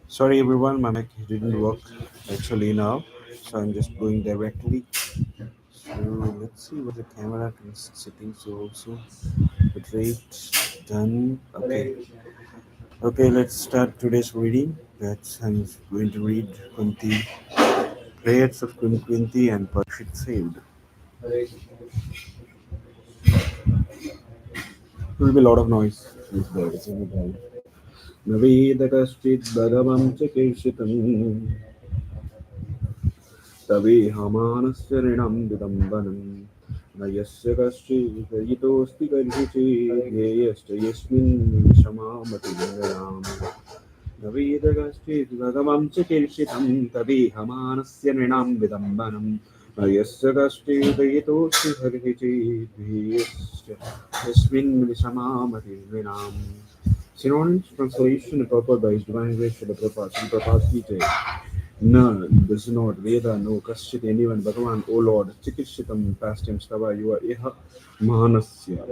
Sorry everyone, my mic didn't work actually now, so I'm just going directly. So let's see what the camera settings also. But wait, done. Okay, let's start today's reading. I'm going to read Kunti, prayers of Kunti and Parshit saved. There will be a lot of noise. Please bear with me. Navedakashchit Bhagavam Chakeshitam तवेहमानस्य ऋणं विदम्बनं न यस्य कश्चिदयितोऽस्ति कर्हिचित् यस्मिन् क्षमामतिर्गणाम् न वेदकश्चित् भगवं च कीर्षितं तवेहमानस्य नृणां विदम्बनं न यस्य कश्चिदयितोऽस्ति कर्हिचित् यस्मिन् क्षमामतिर्गणाम्. Synonyms, translation, and purport by His Divine Grace Srila Prabhupada. Srila Prabhupada Gita. No, does not. Veda, no. Kaschit, anyone. Bhagavan, O Lord. Chikishitam, past tense. Tava, you are Iha. Manasya.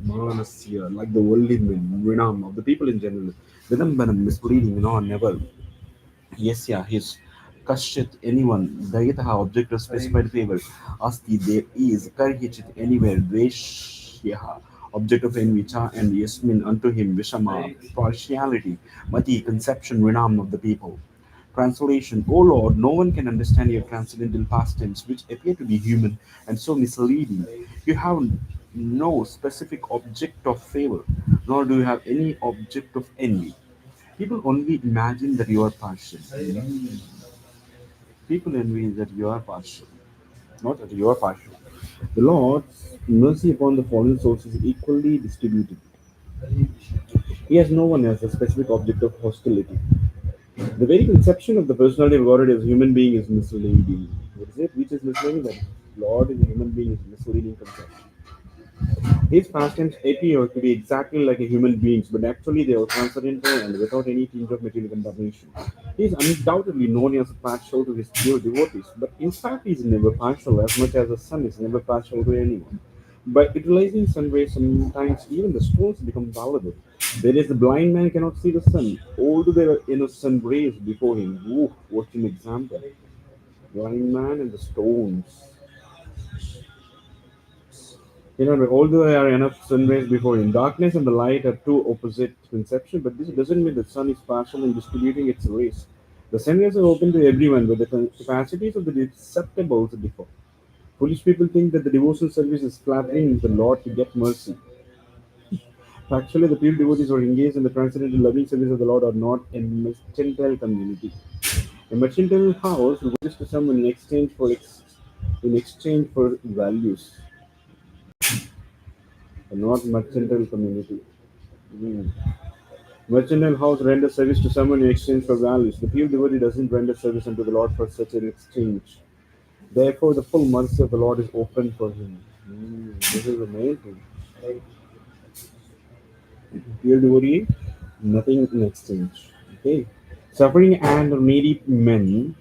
Manasya. Like the worldly men. Rinam, of the people in general. Vidambanam, misleading. No, never. Yes, yeah, his. Kaschit, anyone. Dayataha, object of specified favor. Asti, there is. Karhichit, anywhere. Dveshyaha, object of envy. Cha, and Yasmin, unto him. Vishama, partiality. Mati, conception. Rinam, of the people. Translation: O Lord, no one can understand your transcendental pastimes, which appear to be human and so misleading. You have no specific object of favor, nor do you have any object of envy. People only imagine that you are partial. People envy that you are partial, not that you are partial. The Lord's mercy upon the fallen souls is equally distributed. He has no one as a specific object of hostility. The very conception of the personality of God as a human being is misleading. What is it? Which is misleading? That Lord is a human being is misleading conception. His pastimes appear to be exactly like a human being's, but actually they are transcendental and without any tinge of material contamination. He is undoubtedly known as partial to his pure devotees, but in fact he is never partial as much as the sun is never partial to anyone. By utilizing sun rays, sometimes even the stones become valuable. Whereas the blind man cannot see the sun, although there are innocent rays before him. Ooh, what an example! Blind man and the stones. Although there are enough sun rays before him, darkness and the light are two opposite conceptions, but this doesn't mean the sun is partial in distributing its rays. The sun rays are open to everyone, but the capacities of the receptacles differ. Foolish people think that the devotional service is flattering the Lord to get mercy. Actually, the pure devotees who are engaged in the transcendental loving service of the Lord are not a mercantile community. A mercantile house will gives to someone in exchange for values, but not mercantile community. Hmm. Mercantile house renders service to someone in exchange for values. The pure devotee doesn't render service unto the Lord for such an exchange. Therefore, the full mercy of the Lord is open for him. This is amazing. Pure devotee, nothing in exchange. Okay. Suffering and needy men,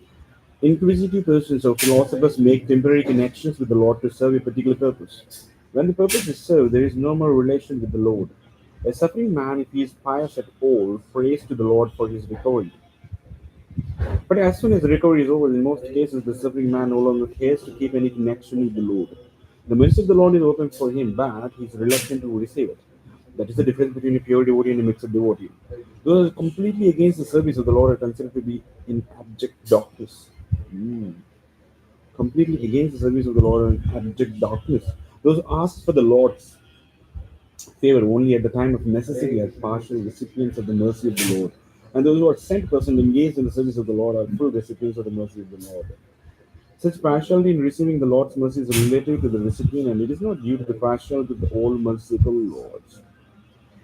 inquisitive persons or philosophers make temporary connections with the Lord to serve a particular purpose. When the purpose is served, there is no more relation with the Lord. A suffering man, if he is pious at all, prays to the Lord for his recovery. But as soon as the recovery is over, in most cases, the suffering man no longer cares to keep any connection with the Lord. The mercy of the Lord is open for him, but he is reluctant to receive it. That is the difference between a pure devotee and a mixed devotee. Those completely against the service of the Lord are considered to be in abject darkness. Hmm. Completely against the service of the Lord are in abject darkness. Those who ask for the Lord's favor only at the time of necessity are partial recipients of the mercy of the Lord. And those who are sent person engaged in the service of the Lord are full recipients of the mercy of the Lord. Such partiality in receiving the Lord's mercy is relative to the recipient, and it is not due to the partiality of the all merciful Lord.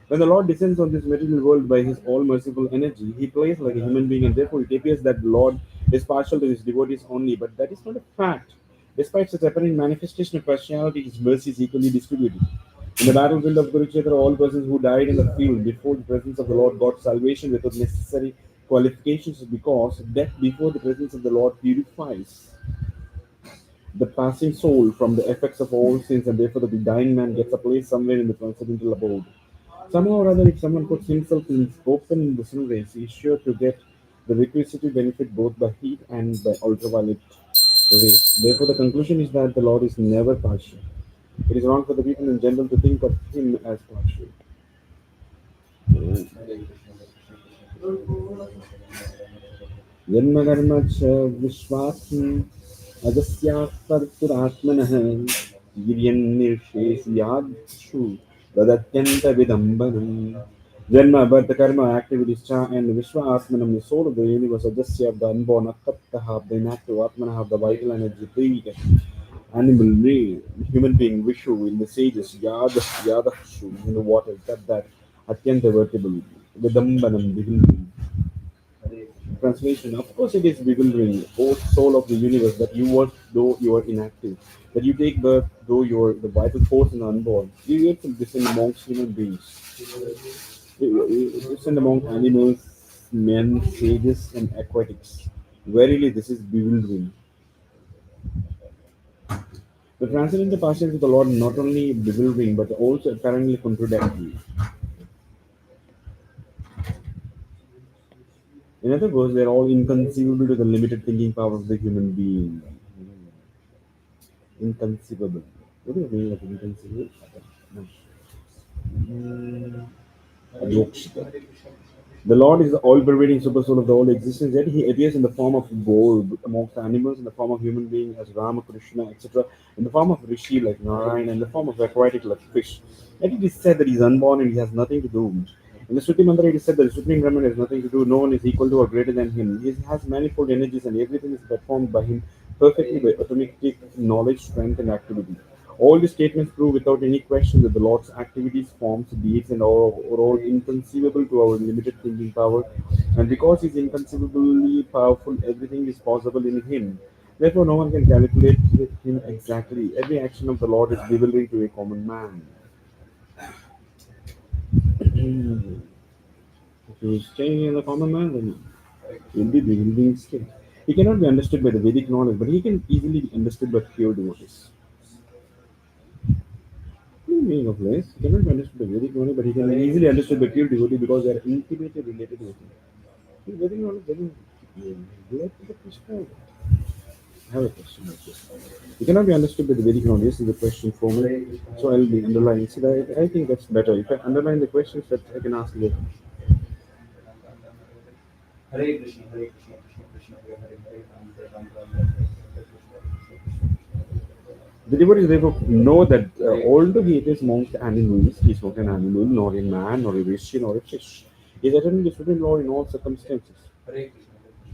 When the Lord descends on this material world by his all merciful energy, he plays like a human being, and therefore it appears that the Lord is partial to his devotees only, but that is not a fact. Despite such apparent manifestation of partiality, his mercy is equally distributed. In the battlefield of Kurukshetra, all persons who died in the field before the presence of the Lord got salvation without necessary qualifications because death before the presence of the Lord purifies the passing soul from the effects of all sins, and therefore the dying man gets a place somewhere in the transcendental abode. Somehow or other, if someone puts himself in open in the sun rays, he is sure to get The electricity benefit both by heat and by ultraviolet rays. Therefore, the conclusion is that the Lord is never partial. It is wrong for the people in general to think of Him as partial. जन्मकर्म च विश्वात्मन् अजस्यात्मतुरात्मनः वीर्यन्निर्शेषयात्सु तदत्यन्तविदम्बनम्. Janma, birth, karma, activities, cha, and Vishwa Atmanam, the soul of the universe, Adasya of the unborn, Akattaha of the inactive, Atmanaha of the vital energy, Devika, animal, human being, Vishu in the sages, Yadakshu in the waters, that, Atyanta vertible, Vidambanam, bewildering. Translation, of course, it is bewildering, O soul of the universe, that you work though you are inactive, that you take birth though you are the vital force in the unborn. You yet descend amongst human beings. You descend among animals, men, sages, and aquatics. Verily, this is bewildering. The transcendental partiality of the Lord not only bewildering but also apparently contradictory. In other words, they are all inconceivable to the limited thinking power of the human being. Inconceivable. What do you mean like inconceivable? No. Adokshita. The Lord is the all-pervading supersoul of the whole existence, yet He appears in the form of gold amongst animals, in the form of human being as Rama, Krishna, etc., in the form of Rishi like Narayan, in the form of aquatic like fish. Yet it is said that He is unborn and He has nothing to do. In the Shruti Mantra, it is said that the Supreme Brahman has nothing to do, no one is equal to or greater than Him. He has manifold energies and everything is performed by Him perfectly by automatic knowledge, strength, and activity. All these statements prove without any question that the Lord's activities, forms, deeds, and all are all inconceivable to our limited thinking power. And because He is inconceivably powerful, everything is possible in Him. Therefore, no one can calculate with Him exactly. Every action of the Lord is bewildering to a common man. If you stay in the common man, then he will be bewildering still. He cannot be understood by the Vedic knowledge, but he can easily be understood by pure devotees. The meaning of this, he cannot be understood by Vedic knowledge, but he can be easily understood by pure devotee because they are intimately related with him. Vedic knowledge doesn't relate to the Krishna. I have a question like this. It cannot be understood by the Vedic knowledge. This is the question for me. So I'll be underlining. See, I think that's better. If I underline the questions that I can ask later. The devotees therefore know that although he is amongst animals, he is not an animal, nor a man, nor a rishi, nor a fish. He is attending the Supreme Lord in all circumstances.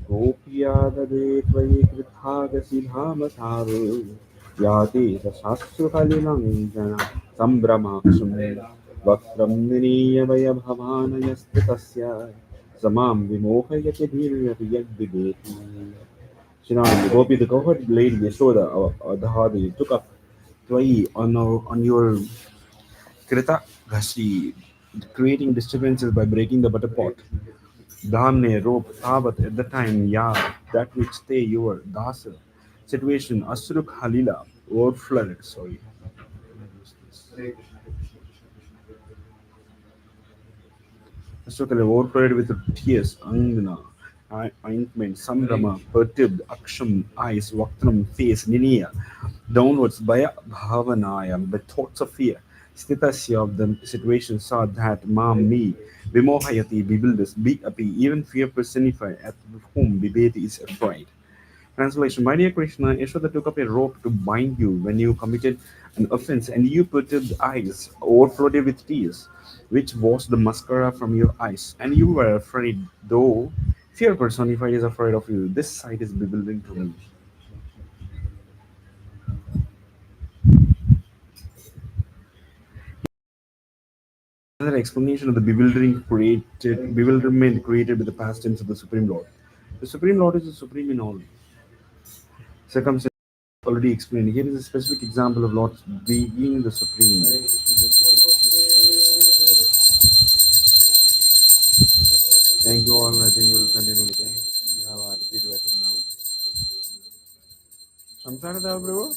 गोप्याददे त्वयि कृतागसि धामसारु याति सशास्त्रकलिलङ्घन सम्भ्रमाक्षं वक्त्रं निनीय वयभवानयस्तस्य स मां विमोहयति धीर्यति यद्विवेति. Srinad, Gopi, the cohort lady Yashoda, Dahadi, took up Twai on your Krita Ghashi, creating disturbances by breaking the butter pot. Dhamne, rope, Tavat, at the time, Ya, that which they your Dasa. Situation, Asruk Halila, overflooded, sorry. Asruk overflooded with tears, Angna, ointment, Sambrama, perturbed, Aksham, eyes, Vaktram, face, Niniya, downwards, Bhaya Bhavanaya, by thoughts of fear. Stitasya of the situation saw that me, Vimohayati, bewilders, be api, even fear personified, at whom Bibeti is afraid. Translation: My dear Krishna, Yashoda took up a rope to bind you when you committed an offense, and you perturbed eyes, overflowed with tears, which washed the mascara from your eyes, and you were afraid, though fear personified is afraid of you. This sight is bewildering to me. Another explanation of the bewilderment created by the past tense of the Supreme Lord. The Supreme Lord is the supreme in all circumstances already explained. Here is a specific example of Lord being the supreme. Thank you all. I think we'll continue today. We have our repeat waiting now. Samsara bro.